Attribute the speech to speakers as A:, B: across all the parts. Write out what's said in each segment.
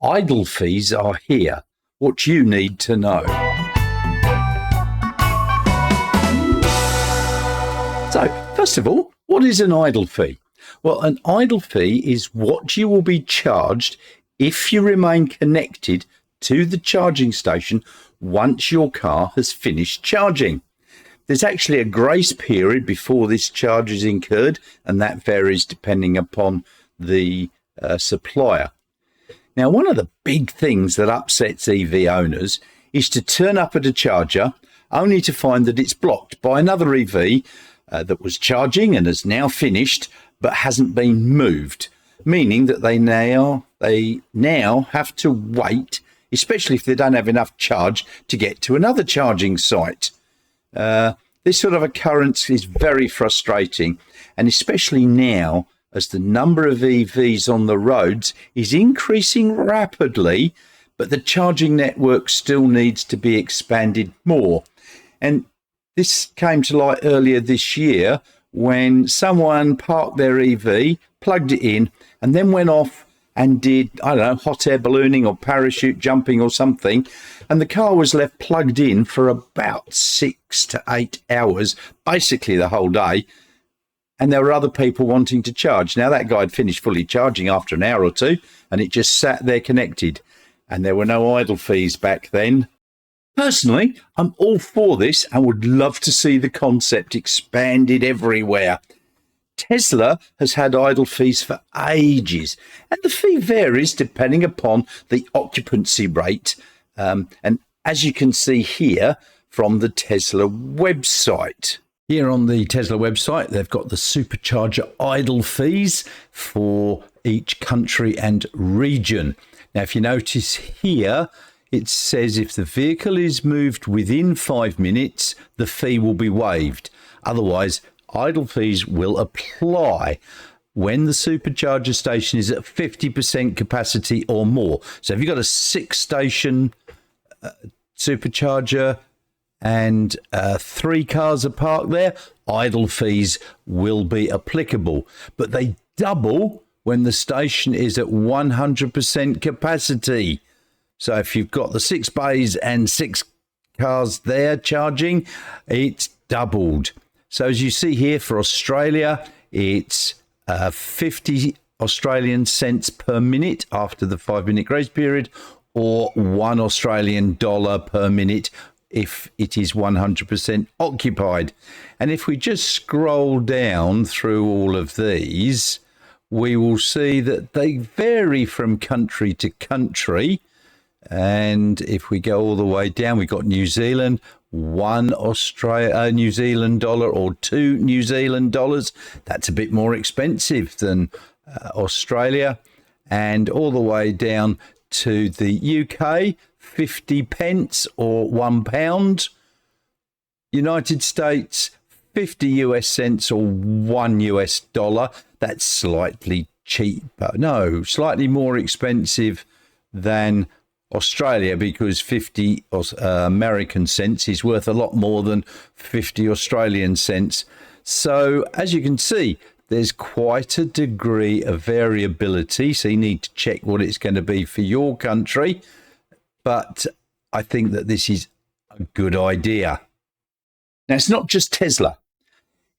A: Idle fees are here. What you need to know. So, first of all, what is an idle fee? Well, an idle fee is what you will be charged if you remain connected to the charging station once your car has finished charging. There's actually a grace period before this charge is incurred, and that varies depending upon the supplier. Now, one of the big things that upsets EV owners is to turn up at a charger only to find that it's blocked by another EV that was charging and has now finished but hasn't been moved, meaning that they now have to wait, especially if they don't have enough charge to get to another charging site. This sort of occurrence is very frustrating, and especially now as the number of EVs on the roads is increasing rapidly, but the charging network still needs to be expanded more. And this came to light earlier this year when someone parked their EV, plugged it in, and then went off and did, hot air ballooning or parachute jumping or something. And the car was left plugged in for about 6 to 8 hours, basically the whole day. And there were other people wanting to charge. Now, that guy had finished fully charging after an hour or two, and it just sat there connected. And there were no idle fees back then. Personally, I'm all for this and would love to see the concept expanded everywhere. Tesla has had idle fees for ages, and the fee varies depending upon the occupancy rate. And as you can see here from the Tesla website. Here on the Tesla website, they've got the supercharger idle fees for each country and region. Now, if you notice here, it says if the vehicle is moved within 5 minutes, the fee will be waived. Otherwise, idle fees will apply when the supercharger station is at 50% capacity or more. So if you've got a 6-station supercharger and 3 cars are parked there, idle fees will be applicable. But they double when the station is at 100% capacity. So if you've got the 6 bays and 6 cars there charging, it's doubled. So as you see here for Australia, it's 50 Australian cents per minute after the 5-minute grace period, or $1 Australian per minute if it is 100% occupied. And if we just scroll down through all of these, we will see that they vary from country to country. And if we go all the way down, we've got New Zealand, $1 New Zealand dollar or $2 New Zealand dollars. That's a bit more expensive than Australia. And all the way down to the UK, 50 pence or £1. United States, 50 US cents or $1 US dollar. That's slightly cheaper. No, slightly more expensive than Australia, because 50 American cents is worth a lot more than 50 Australian cents. So as you can see, there's quite a degree of variability. So you need to check what it's going to be for your country. But I think that this is a good idea. Now, it's not just Tesla.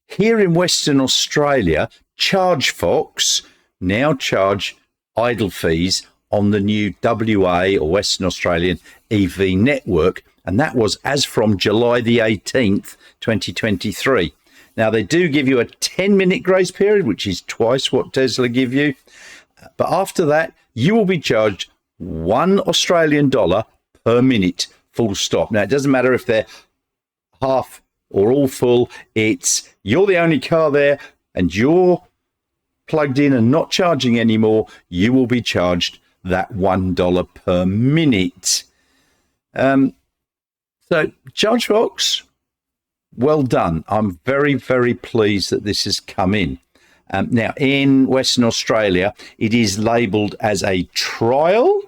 A: Here in Western Australia, ChargeFox now charge idle fees on the new WA or Western Australian EV network, and that was as from July the 18th, 2023. Now, they do give you a 10-minute grace period, which is twice what Tesla give you, but after that, you will be charged $1 Australian per minute, full stop. Now, it doesn't matter if they're half or all full, it's you're the only car there and you're plugged in and not charging anymore, you will be charged that $1 per minute. So ChargeFox, well done. I'm very, very pleased that this has come in. Now, in Western Australia, it is labelled as a trial,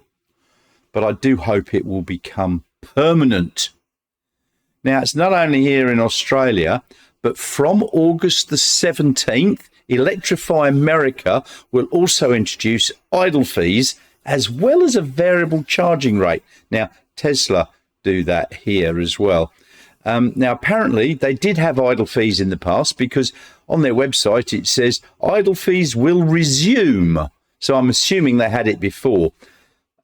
A: but I do hope it will become permanent. Now, it's not only here in Australia, but from August the 17th, Electrify America will also introduce idle fees as well as a variable charging rate. Now, Tesla do that here as well. Now, apparently, they did have idle fees in the past because on their website it says idle fees will resume. So I'm assuming they had it before.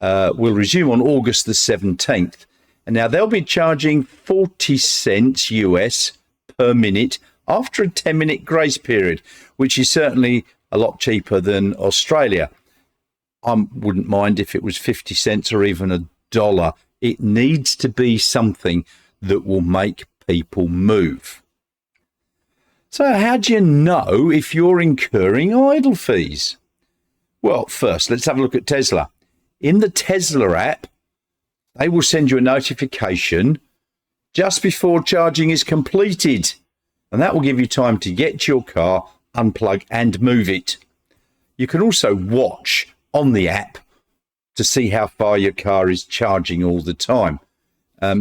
A: Will resume on August the 17th. And now they'll be charging 40 cents US per minute after a 10-minute grace period, which is certainly a lot cheaper than Australia. I wouldn't mind if it was 50 cents or even $1. It needs to be something that will make people move. So how do you know if you're incurring idle fees? Well, first, let's have a look at Tesla. In the Tesla app, they will send you a notification just before charging is completed. And that will give you time to get to your car, unplug and move it. You can also watch on the app to see how far your car is charging all the time.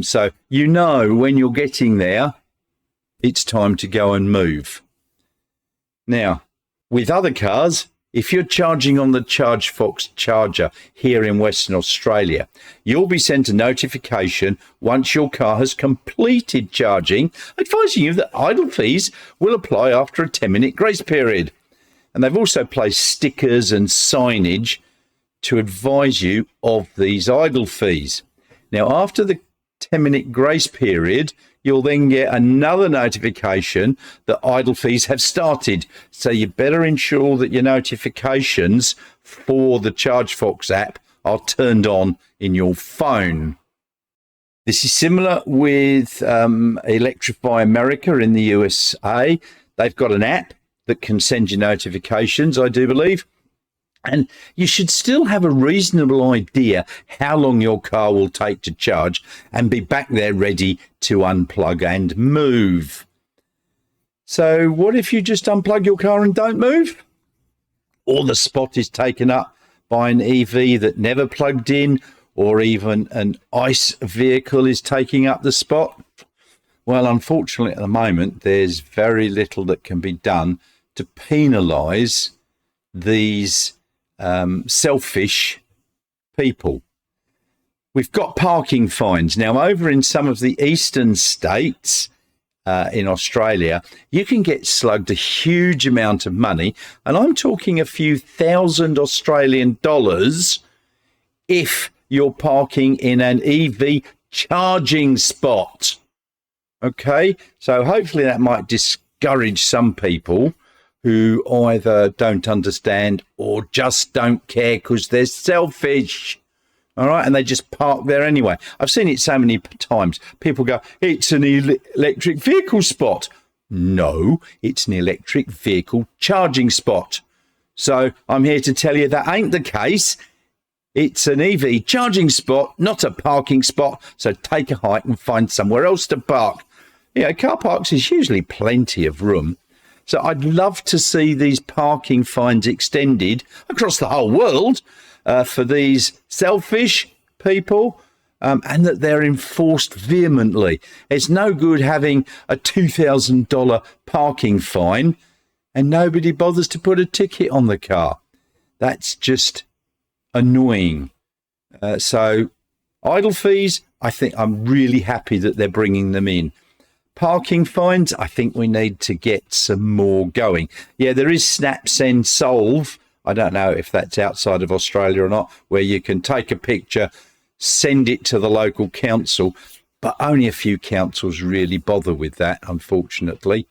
A: So you know when you're getting there, it's time to go and move. Now, with other cars, if you're charging on the ChargeFox charger here in Western Australia, you'll be sent a notification once your car has completed charging, advising you that idle fees will apply after a 10-minute grace period. And they've also placed stickers and signage to advise you of these idle fees. Now, after the 10-minute grace period, you'll then get another notification that idle fees have started. So you better ensure that your notifications for the ChargeFox app are turned on in your phone. This is similar with Electrify America in the USA. They've got an app that can send you notifications, I do believe. And you should still have a reasonable idea how long your car will take to charge and be back there ready to unplug and move. So what if you just unplug your car and don't move? Or the spot is taken up by an EV that never plugged in, or even an ICE vehicle is taking up the spot? Well, unfortunately, at the moment, there's very little that can be done to penalise these selfish people. We've got parking fines. Now, over in some of the eastern states in Australia, you can get slugged a huge amount of money, and I'm talking a few thousand Australian dollars if you're parking in an EV charging spot. Okay, so hopefully that might discourage some people who either don't understand or just don't care because they're selfish. All right, and they just park there anyway. I've seen it so many times. People go, it's an electric vehicle spot. No, it's an electric vehicle charging spot. So I'm here to tell you that ain't the case. It's an EV charging spot, not a parking spot. So take a hike and find somewhere else to park. You know, car parks is usually plenty of room. So I'd love to see these parking fines extended across the whole world for these selfish people, and that they're enforced vehemently. It's no good having a $2,000 parking fine and nobody bothers to put a ticket on the car. That's just annoying. So idle fees, I think I'm really happy that they're bringing them in. Parking fines, I think we need to get some more going. Yeah, there is Snap Send Solve. I don't know if that's outside of Australia or not, where you can take a picture, send it to the local council, but only a few councils really bother with that, unfortunately.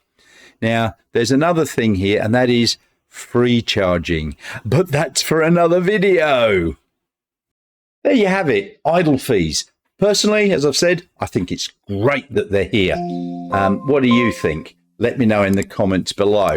A: Now, there's another thing here, and that is free charging, but that's for another video. There you have it, idle fees. Personally, as I've said, I think it's great that they're here. What do you think? Let me know in the comments below.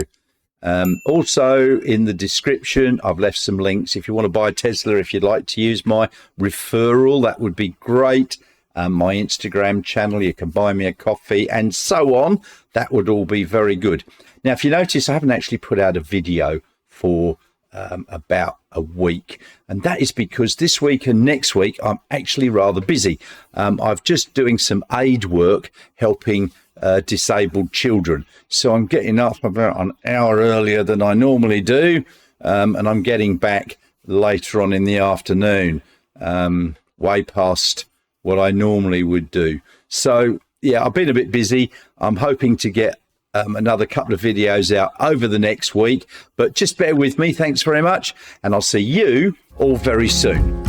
A: Also, in the description, I've left some links. If you want to buy a Tesla, if you'd like to use my referral, that would be great. My Instagram channel, you can buy me a coffee and so on. That would all be very good. Now, if you notice, I haven't actually put out a video for about a week, and that is because this week and next week I'm actually rather busy. I'm just doing some aid work helping disabled children, so I'm getting up about an hour earlier than I normally do, and I'm getting back later on in the afternoon, way past what I normally would do. So yeah, I've been a bit busy. I'm hoping to get another couple of videos out over the next week, but just bear with me. Thanks very much, and I'll see you all very soon.